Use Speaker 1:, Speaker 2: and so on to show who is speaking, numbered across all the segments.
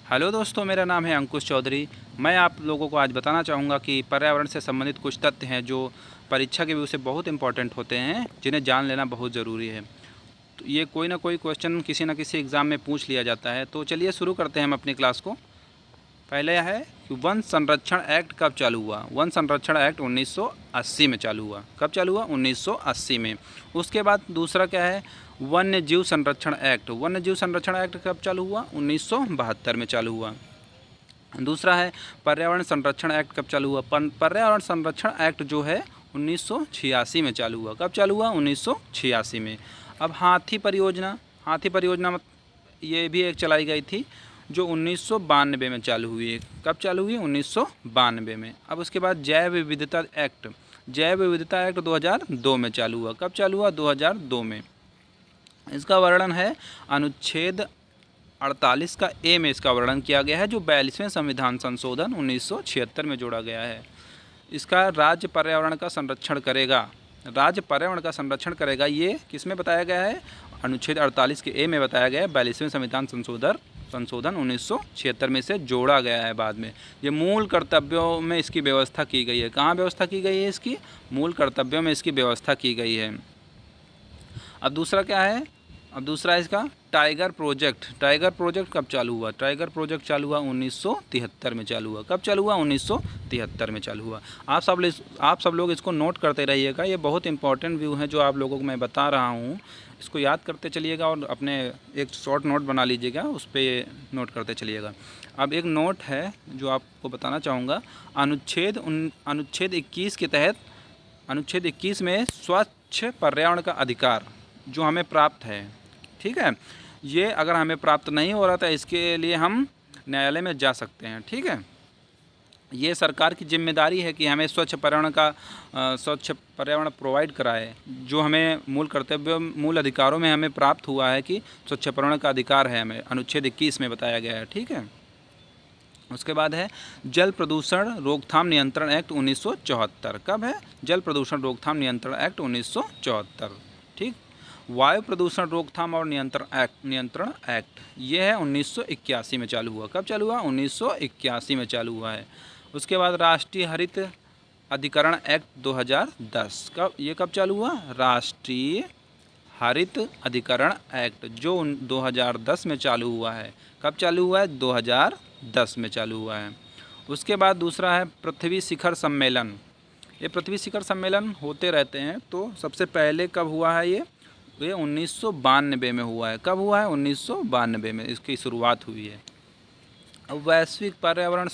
Speaker 1: Hello दोस्तों, मेरा नाम है अंकुश चौधरी। मैं आप लोगों को आज बताना चाहूँगा कि पर्यावरण से संबंधित कुछ तथ्य हैं जो परीक्षा के व्यू से बहुत इंपॉर्टेंट होते हैं, जिन्हें जान लेना बहुत ज़रूरी है। तो ये कोई ना कोई क्वेश्चन किसी न किसी एग्ज़ाम में पूछ लिया जाता है। तो चलिए शुरू करते हैं हम अपनी क्लास को। पहले है कि वन संरक्षण एक्ट कब चालू हुआ। वन संरक्षण एक्ट 1980 में चालू हुआ। कब चालू हुआ? 1980 में। उसके बाद दूसरा क्या है? वन्य जीव संरक्षण एक्ट। वन्य जीव संरक्षण एक्ट कब चालू हुआ? 1972 में चालू हुआ। दूसरा है पर्यावरण संरक्षण एक्ट कब चालू हुआ? पर्यावरण संरक्षण एक्ट जो है 1986 में चालू हुआ। कब चालू हुआ? 1986 में। अब हाथी परियोजना ये भी एक चलाई गई थी जो 1992 में चालू हुई है। कब चालू हुई? 1992 में। अब उसके बाद जैव विविधता एक्ट 2002 में चालू हुआ। कब चालू हुआ? 2002 में। इसका वर्णन है अनुच्छेद 48 का ए में इसका वर्णन किया गया है, जो 42वें संविधान संशोधन 1976 में जोड़ा गया है। इसका राज्य पर्यावरण का संरक्षण करेगा। ये किस में बताया गया है? अनुच्छेद 48 के ए में बताया गया है। 42वें संविधान संशोधन 1976 में से जोड़ा गया है बाद में। ये मूल कर्तव्यों में इसकी व्यवस्था की गई है। कहाँ व्यवस्था की गई है इसकी? मूल कर्तव्यों में इसकी व्यवस्था की गई है। अब दूसरा क्या है? अब दूसरा है इसका टाइगर प्रोजेक्ट कब चालू हुआ? टाइगर प्रोजेक्ट चालू हुआ 1973 में चालू हुआ। कब चालू हुआ? 1973 में चालू हुआ। आप सब लोग इसको नोट करते रहिएगा। ये बहुत इंपॉर्टेंट व्यू है जो आप लोगों को मैं बता रहा हूँ। इसको याद करते चलिएगा और अपने एक शॉर्ट नोट बना लीजिएगा, उस पर नोट करते चलिएगा। अब एक नोट है जो आपको बताना चाहूँगा। अनुच्छेद 21 के तहत, अनुच्छेद 21 में स्वच्छ पर्यावरण का अधिकार जो हमें प्राप्त है, ठीक है, ये अगर हमें प्राप्त नहीं हो रहा था, इसके लिए हम न्यायालय में जा सकते हैं, ठीक है। ये सरकार की जिम्मेदारी है कि हमें स्वच्छ पर्यावरण प्रोवाइड कराए, जो हमें मूल अधिकारों में हमें प्राप्त हुआ है कि स्वच्छ पर्यावरण का अधिकार है हमें, अनुच्छेद 21 में बताया गया है, ठीक है। उसके बाद है जल प्रदूषण रोकथाम नियंत्रण एक्ट 1974। कब है? जल प्रदूषण रोकथाम नियंत्रण एक्ट 1974, ठीक। वायु प्रदूषण रोकथाम और नियंत्रण एक्ट ये है 1981 में चालू हुआ। कब चालू हुआ? 1981 में चालू हुआ है। उसके बाद राष्ट्रीय हरित अधिकरण एक्ट 2010। कब चालू हुआ? राष्ट्रीय हरित अधिकरण एक्ट जो 2010 में चालू हुआ है। कब चालू हुआ है? 2010 में चालू हुआ है। उसके बाद दूसरा है पृथ्वी शिखर सम्मेलन। ये पृथ्वी शिखर सम्मेलन होते रहते हैं। तो सबसे पहले कब हुआ है? ये 1992 में हुआ है। कब हुआ है? 1992 में इसकी शुरुआत हुई है। अब वैश्विक पर्यावरण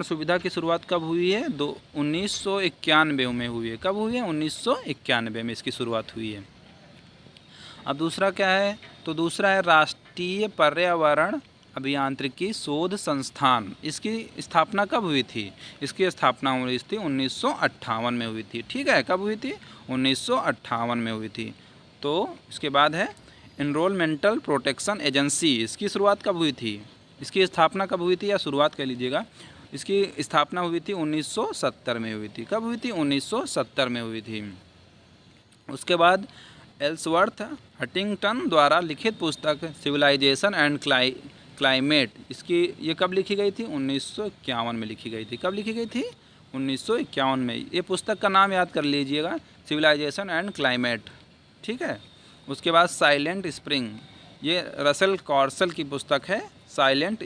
Speaker 1: सुविधा की शुरुआत कब हुई है? 1991 में हुई है। कब हुई है? 1991 में इसकी शुरुआत हुई है। अब दूसरा क्या है? तो दूसरा है राष्ट्रीय पर्यावरण अभियांत्रिकी शोध संस्थान। इसकी स्थापना कब हुई थी? इसकी स्थापना हुई थी 1958 में हुई थी, ठीक है। कब हुई थी? 1958 में हुई थी। तो इसके बाद है एनवायरमेंटल प्रोटेक्शन एजेंसी। इसकी शुरुआत कब हुई थी? इसकी स्थापना कब हुई थी, या शुरुआत कह लीजिएगा। इसकी स्थापना हुई थी 1970 में हुई थी। कब हुई थी? 1970 में हुई थी। उसके बाद एल्सवर्थ हटिंगटन द्वारा लिखित पुस्तक सिविलाइजेशन एंड क्लाइमेट, ये कब लिखी गई थी? 1951 में लिखी गई थी। कब लिखी गई थी? 1951 में। ये पुस्तक का नाम याद कर लीजिएगा, सिविलाइजेशन एंड क्लाइमेट, ठीक है। उसके बाद साइलेंट स्प्रिंग, ये रसेल कार्सन की पुस्तक है। साइलेंट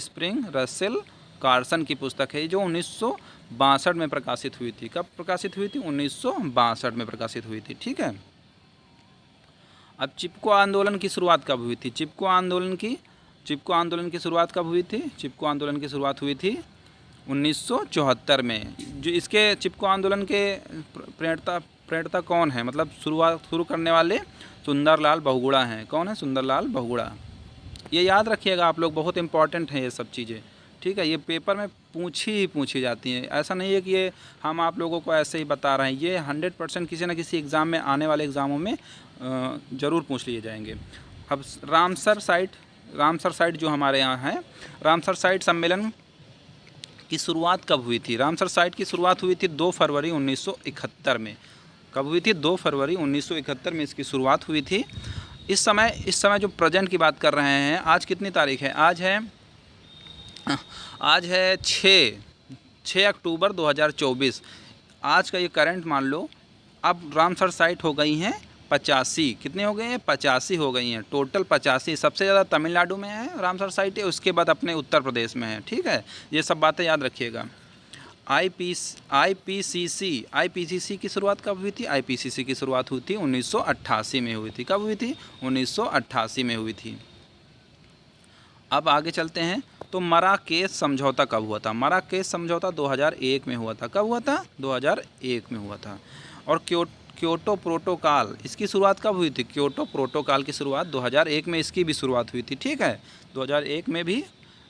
Speaker 1: स्प्रिंग रसेल कार्सन की पुस्तक है, जो 1962 में प्रकाशित हुई थी। कब प्रकाशित हुई थी? 1962 में प्रकाशित हुई थी, ठीक है। अब चिपको आंदोलन की शुरुआत कब हुई थी? चिपको आंदोलन की शुरुआत कब हुई थी? चिपको आंदोलन की शुरुआत हुई थी 1974 में। जो इसके चिपको आंदोलन के प्रणेता कौन है, मतलब शुरू करने वाले सुंदरलाल बहुगुणा हैं। कौन है? सुंदरलाल बहुगुणा। ये याद रखिएगा आप लोग, बहुत इंपॉर्टेंट है ये सब चीज़ें, ठीक है। ये पेपर में पूछी जाती हैं। ऐसा नहीं है कि ये हम आप लोगों को ऐसे ही बता रहे हैं। ये 100% किसी न किसी एग्ज़ाम में, आने वाले एग्ज़ामों में ज़रूर पूछ लिए जाएंगे। अब रामसर साइट जो हमारे यहाँ है, रामसर साइट सम्मेलन की शुरुआत कब हुई थी? रामसर साइट की शुरुआत हुई थी 2 फरवरी 1971 में। कब हुई थी? 2 फरवरी 1971 में इसकी शुरुआत हुई थी। इस समय जो प्रेजेंट की बात कर रहे हैं, आज कितनी तारीख है? आज है 6 अक्टूबर 2024। आज का ये करंट मान लो। अब रामसर साइट हो गई हैं 85। कितने हो गए हैं? 85 हो गई हैं टोटल। 85 सबसे ज़्यादा तमिलनाडु में है रामसर साइट है, उसके बाद अपने उत्तर प्रदेश में है। ठीक है, ये सब बातें याद रखिएगा। आईपीसीसी की शुरुआत कब हुई थी? आईपीसीसी की शुरुआत हुई थी 1988 में हुई थी। कब हुई थी? 1988 में हुई थी। अब आगे चलते हैं। तो मराकेश समझौता कब हुआ था? मराकेश समझौता 2001 में हुआ था। कब हुआ था? 2001 में हुआ था। और क्योटो प्रोटोकॉल, इसकी शुरुआत कब हुई थी? क्योटो प्रोटोकॉल की शुरुआत 2001 में इसकी भी शुरुआत हुई थी। ठीक है, 2001 में भी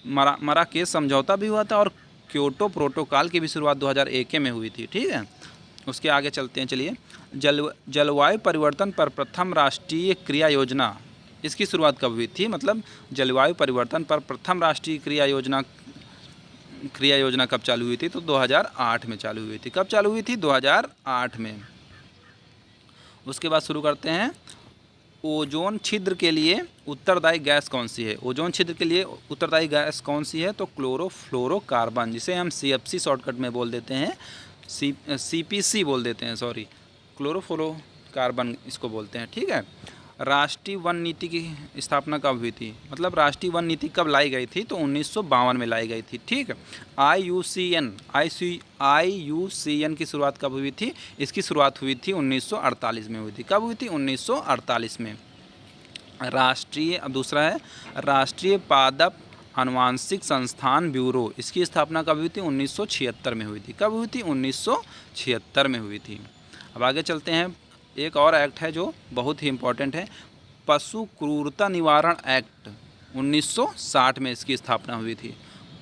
Speaker 1: मराकेश समझौता भी हुआ था और क्योटो प्रोटोकॉल की भी शुरुआत 2001 में हुई थी। ठीक है, उसके आगे चलते हैं। चलिए, जलवायु परिवर्तन पर प्रथम राष्ट्रीय क्रिया योजना, इसकी शुरुआत कब हुई थी? मतलब जलवायु परिवर्तन पर प्रथम राष्ट्रीय क्रिया योजना कब चालू हुई थी? तो 2008 में चालू हुई थी। कब चालू हुई थी? 2008 में। उसके बाद शुरू करते हैं। ओजोन छिद्र के लिए उत्तरदायी गैस कौन सी है? ओजोन छिद्र के लिए उत्तरदायी गैस कौन सी है? तो क्लोरोफ्लोरोकार्बन, जिसे हम CFC शॉर्टकट में बोल देते हैं, CPC बोल देते हैं, सॉरी, क्लोरोफ्लोरोकार्बन इसको बोलते हैं। ठीक है, राष्ट्रीय वन नीति की स्थापना कब हुई थी? मतलब राष्ट्रीय वन नीति कब लाई गई थी? तो 1952 में लाई गई थी। ठीक है, IUCN की शुरुआत कब हुई थी? इसकी शुरुआत हुई थी 1948 में हुई थी। कब हुई थी? 1948 में। अब दूसरा है राष्ट्रीय पादप आनुवांशिक संस्थान ब्यूरो, इसकी स्थापना कब हुई थी? 1976 में हुई थी। कब हुई थी? 1976 में हुई थी। अब आगे चलते हैं। एक और एक्ट है जो बहुत ही इम्पोर्टेंट है, पशु क्रूरता निवारण एक्ट, 1960 में इसकी स्थापना हुई थी।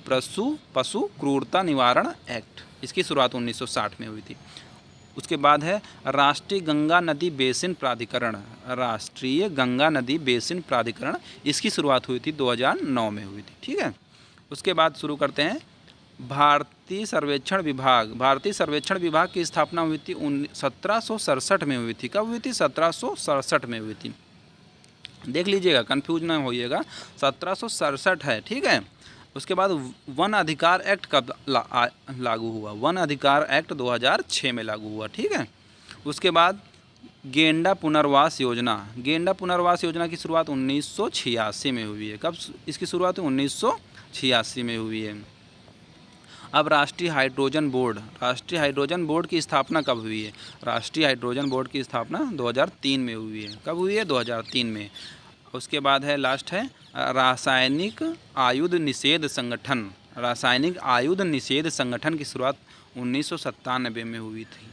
Speaker 1: पशु क्रूरता निवारण एक्ट, इसकी शुरुआत 1960 में हुई थी। उसके बाद है राष्ट्रीय गंगा नदी बेसिन प्राधिकरण, राष्ट्रीय गंगा नदी बेसिन प्राधिकरण, इसकी शुरुआत हुई थी 2009 में हुई थी। ठीक है, उसके बाद शुरू करते हैं। भारतीय सर्वेक्षण विभाग की स्थापना हुई थी 1767 में हुई थी। कब हुई थी? 1767 में हुई थी। देख लीजिएगा, कंफ्यूज ना होइएगा, 1767 है। ठीक है, उसके बाद वन अधिकार एक्ट कब लागू हुआ? वन अधिकार एक्ट 2006 में लागू हुआ। ठीक है, उसके बाद गेंडा पुनर्वास योजना की शुरुआत 1986 में हुई है। कब इसकी शुरुआत? 1986 में हुई है। अब राष्ट्रीय हाइड्रोजन बोर्ड की स्थापना कब हुई है? राष्ट्रीय हाइड्रोजन बोर्ड की स्थापना 2003 में हुई है। कब हुई है? 2003 में। उसके बाद है लास्ट है रासायनिक आयुध निषेध संगठन की शुरुआत 1997 में हुई थी।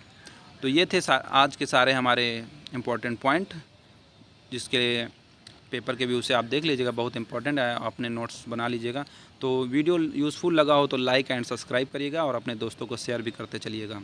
Speaker 1: तो ये थे आज के सारे हमारे इम्पोर्टेंट पॉइंट, जिसके पेपर के व्यू से आप देख लीजिएगा, बहुत इंपॉर्टेंट है, अपने नोट्स बना लीजिएगा। तो वीडियो यूज़फुल लगा हो तो लाइक एंड सब्सक्राइब करिएगा और अपने दोस्तों को शेयर भी करते चलिएगा।